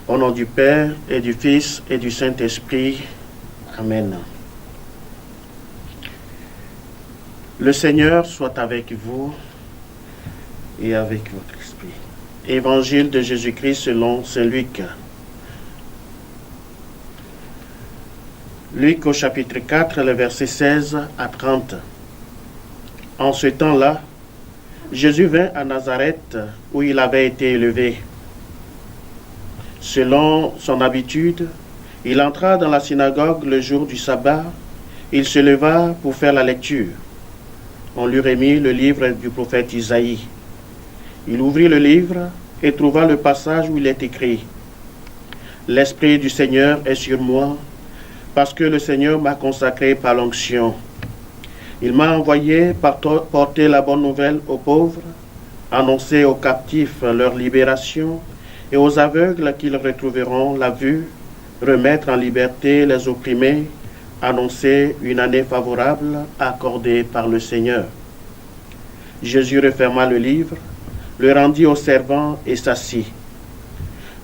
Au nom du Père et du Fils et du Saint-Esprit. Amen. Le Seigneur soit avec vous et avec votre esprit. Évangile de Jésus-Christ selon saint Luc. Luc au chapitre 4, les versets 16 à 30. En ce temps-là, Jésus vint à Nazareth où il avait été élevé. Selon son habitude, il entra dans la synagogue le jour du sabbat. Il se leva pour faire la lecture. On lui remit le livre du prophète Isaïe. Il ouvrit le livre et trouva le passage où il est écrit « L'Esprit du Seigneur est sur moi, parce que le Seigneur m'a consacré par l'onction. Il m'a envoyé porter la bonne nouvelle aux pauvres, annoncer aux captifs leur libération, et aux aveugles qu'ils retrouveront la vue, remettre en liberté les opprimés, annoncer une année favorable accordée par le Seigneur. » Jésus referma le livre, le rendit aux servants et s'assit.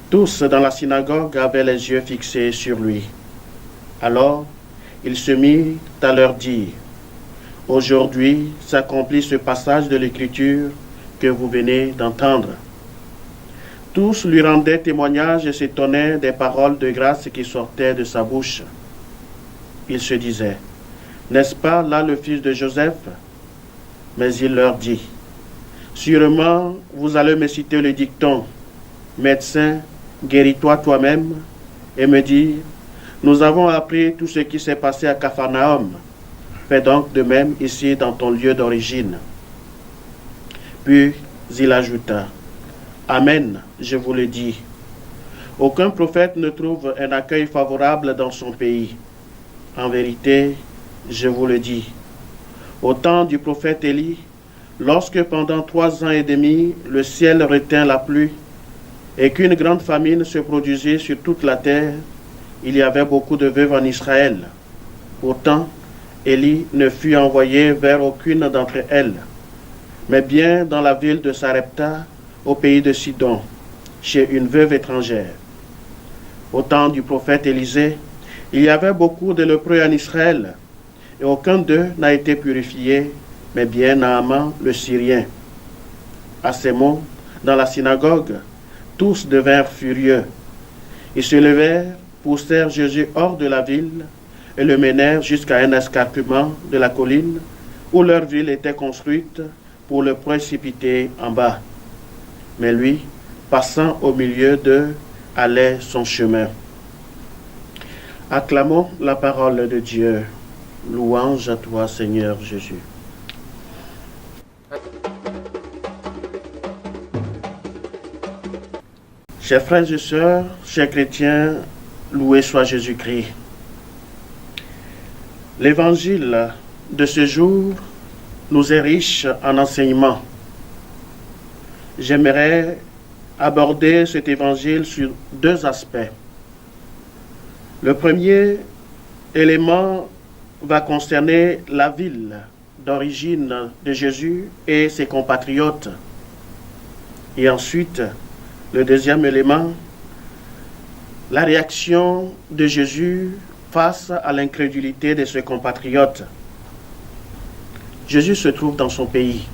Tous dans la synagogue avaient les yeux fixés sur lui. Alors, il se mit à leur dire « Aujourd'hui s'accomplit ce passage de l'Écriture que vous venez d'entendre. » Tous lui rendaient témoignage et s'étonnaient des paroles de grâce qui sortaient de sa bouche. Il se disait, n'est-ce pas là le fils de Joseph? Mais il leur dit, sûrement vous allez me citer le dicton, médecin, guéris-toi toi-même, et me dire, nous avons appris tout ce qui s'est passé à Capharnaüm. Fais donc de même ici dans ton lieu d'origine. Puis il ajouta, Amen, je vous le dis. Aucun prophète ne trouve un accueil favorable dans son pays. En vérité, je vous le dis. Au temps du prophète Élie, lorsque pendant 3 ans et demi, le ciel retint la pluie et qu'une grande famine se produisit sur toute la terre, il y avait beaucoup de veuves en Israël. Pourtant, Élie ne fut envoyé vers aucune d'entre elles, mais bien dans la ville de Sarepta, au pays de Sidon, chez une veuve étrangère. Au temps du prophète Élisée, il y avait beaucoup de lépreux en Israël, et aucun d'eux n'a été purifié, mais bien Naaman le Syrien. À ces mots, dans la synagogue, tous devinrent furieux. Ils se levèrent, poussèrent Jésus hors de la ville, et le menèrent jusqu'à un escarpement de la colline, où leur ville était construite, pour le précipiter en bas. Mais lui, passant au milieu d'eux, allait son chemin. Acclamons la parole de Dieu. Louange à toi, Seigneur Jésus. Chers frères et sœurs, chers chrétiens, loué soit Jésus-Christ. L'évangile de ce jour nous est riche en enseignements. J'aimerais aborder cet évangile sur 2 aspects. Le premier élément va concerner la ville d'origine de Jésus et ses compatriotes. Et ensuite, le deuxième élément, la réaction de Jésus face à l'incrédulité de ses compatriotes. Jésus se trouve dans son pays.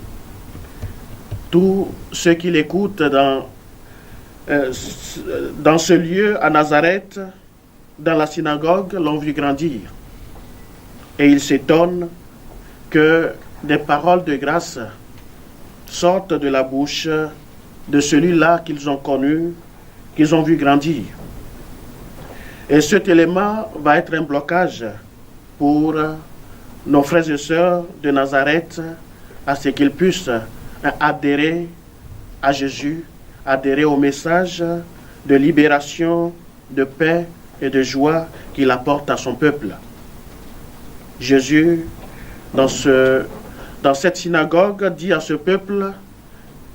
Tous ceux qui l'écoutent dans ce lieu à Nazareth, dans la synagogue, l'ont vu grandir. Et ils s'étonnent que des paroles de grâce sortent de la bouche de celui-là qu'ils ont connu, qu'ils ont vu grandir. Et cet élément va être un blocage pour nos frères et sœurs de Nazareth, à ce qu'ils puissent adhérer à Jésus, adhérer au message de libération, de paix et de joie qu'il apporte à son peuple. Jésus, dans cette synagogue, dit à ce peuple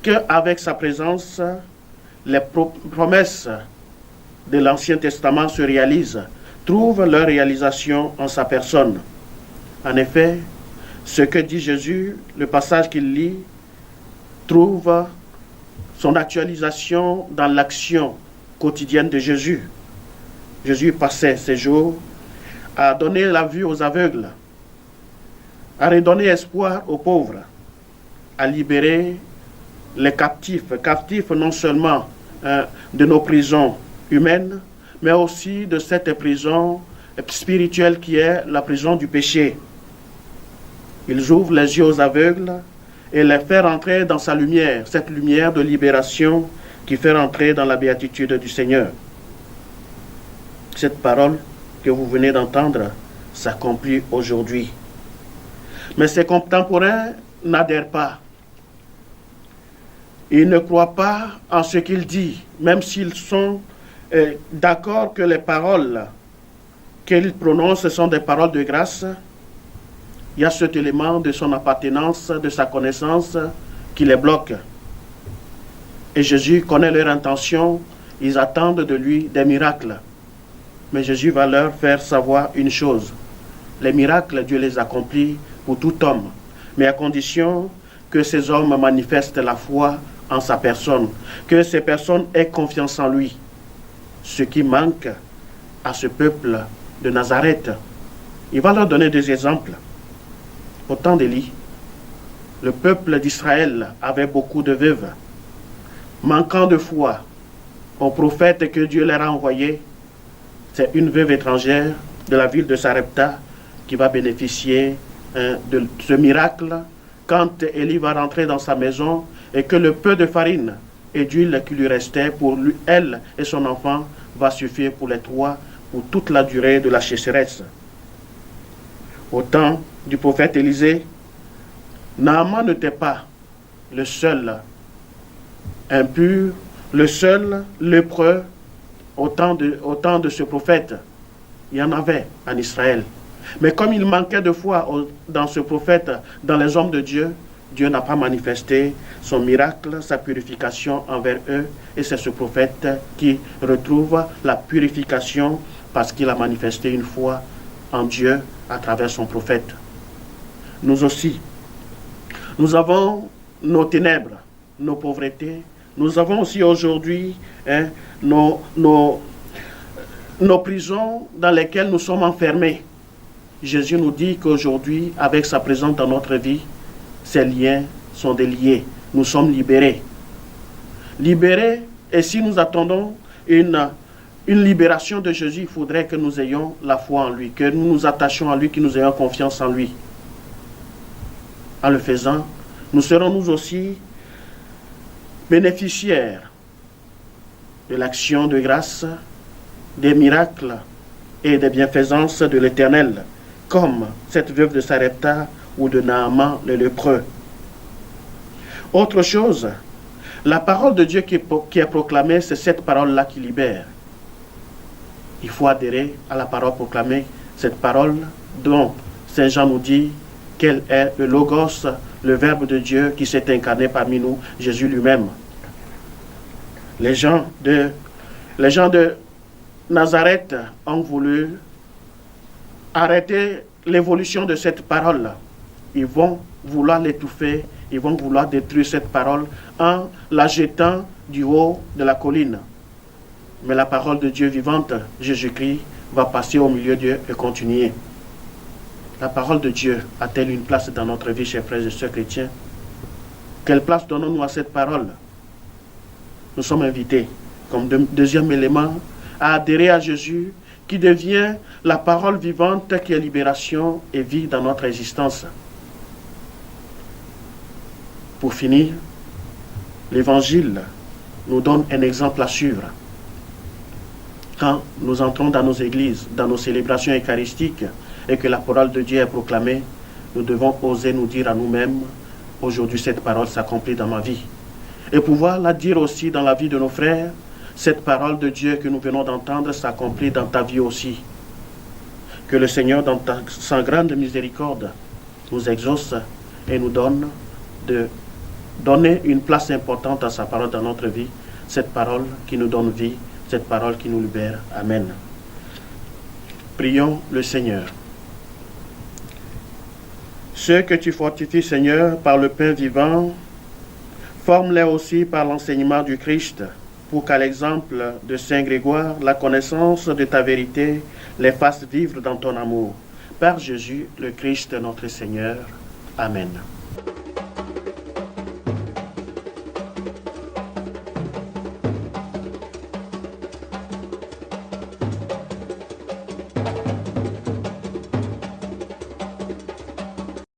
qu'avec sa présence, les promesses de l'Ancien Testament se réalisent, trouvent leur réalisation en sa personne. En effet, ce que dit Jésus, le passage qu'il lit, trouve son actualisation dans l'action quotidienne de Jésus. Jésus passait ses jours à donner la vue aux aveugles, à redonner espoir aux pauvres, à libérer les captifs, captifs non seulement de nos prisons humaines, mais aussi de cette prison spirituelle qui est la prison du péché. Ils ouvrent les yeux aux aveugles et les fait rentrer dans sa lumière, cette lumière de libération qui fait rentrer dans la béatitude du Seigneur. Cette parole que vous venez d'entendre s'accomplit aujourd'hui. Mais ses contemporains n'adhèrent pas. Ils ne croient pas en ce qu'il dit, même s'ils sont d'accord que les paroles qu'il prononce sont des paroles de grâce. Il y a cet élément de son appartenance, de sa connaissance qui les bloque. Et Jésus connaît leur intention, ils attendent de lui des miracles. Mais Jésus va leur faire savoir une chose. Les miracles, Dieu les accomplit pour tout homme, mais à condition que ces hommes manifestent la foi en sa personne, que ces personnes aient confiance en lui. Ce qui manque à ce peuple de Nazareth. Il va leur donner des exemples. Au temps d'Élie, le peuple d'Israël avait beaucoup de veuves. Manquant de foi au prophète que Dieu leur a envoyé, c'est une veuve étrangère de la ville de Sarepta qui va bénéficier de ce miracle quand Élie va rentrer dans sa maison et que le peu de farine et d'huile qui lui restait pour lui, elle et son enfant va suffire pour les trois pour toute la durée de la sécheresse. Au temps du prophète Élisée, Naaman n'était pas le seul impur, le seul lépreux au temps de ce prophète. Il y en avait en Israël. Mais comme il manquait de foi dans ce prophète, dans les hommes de Dieu, Dieu n'a pas manifesté son miracle, sa purification envers eux. Et c'est ce prophète qui retrouve la purification parce qu'il a manifesté une foi en Dieu à travers son prophète. Nous aussi, nous avons nos ténèbres, nos pauvretés. Nous avons aussi aujourd'hui nos prisons dans lesquelles nous sommes enfermés. Jésus nous dit qu'aujourd'hui, avec sa présence dans notre vie, ces liens sont déliés. Nous sommes libérés. Libérés, et si nous attendons une libération de Jésus, il faudrait que nous ayons la foi en lui, que nous nous attachions à lui, que nous ayons confiance en lui. En le faisant, nous serons nous aussi bénéficiaires de l'action de grâce, des miracles et des bienfaisances de l'Éternel, comme cette veuve de Sarepta ou de Naaman le lépreux. Autre chose, la parole de Dieu qui est proclamée, c'est cette parole-là qui libère. Il faut adhérer à la parole proclamée, cette parole dont Saint Jean nous dit qu'elle est le Logos, le Verbe de Dieu qui s'est incarné parmi nous, Jésus lui-même. Les gens de Nazareth ont voulu arrêter l'évolution de cette parole. Ils vont vouloir l'étouffer, ils vont vouloir détruire cette parole en la jetant du haut de la colline. Mais la parole de Dieu vivante, Jésus-Christ, va passer au milieu d'eux et continuer. La parole de Dieu a-t-elle une place dans notre vie, chers frères et sœurs chrétiens? Quelle place donnons-nous à cette parole? Nous sommes invités, comme deuxième élément, à adhérer à Jésus, qui devient la parole vivante qui est libération et vie dans notre existence. Pour finir, l'Évangile nous donne un exemple à suivre. Quand nous entrons dans nos églises, dans nos célébrations eucharistiques, et que la parole de Dieu est proclamée, nous devons oser nous dire à nous-mêmes, aujourd'hui cette parole s'accomplit dans ma vie. Et pouvoir la dire aussi dans la vie de nos frères, cette parole de Dieu que nous venons d'entendre s'accomplit dans ta vie aussi. Que le Seigneur, dans sa grande miséricorde, nous exauce et nous donne de donner une place importante à sa parole dans notre vie, cette parole qui nous donne vie, cette parole qui nous libère. Amen. Prions le Seigneur. Ceux que tu fortifies, Seigneur, par le pain vivant, forme-les aussi par l'enseignement du Christ, pour qu'à l'exemple de Saint Grégoire, la connaissance de ta vérité les fasse vivre dans ton amour. Par Jésus, le Christ, notre Seigneur. Amen.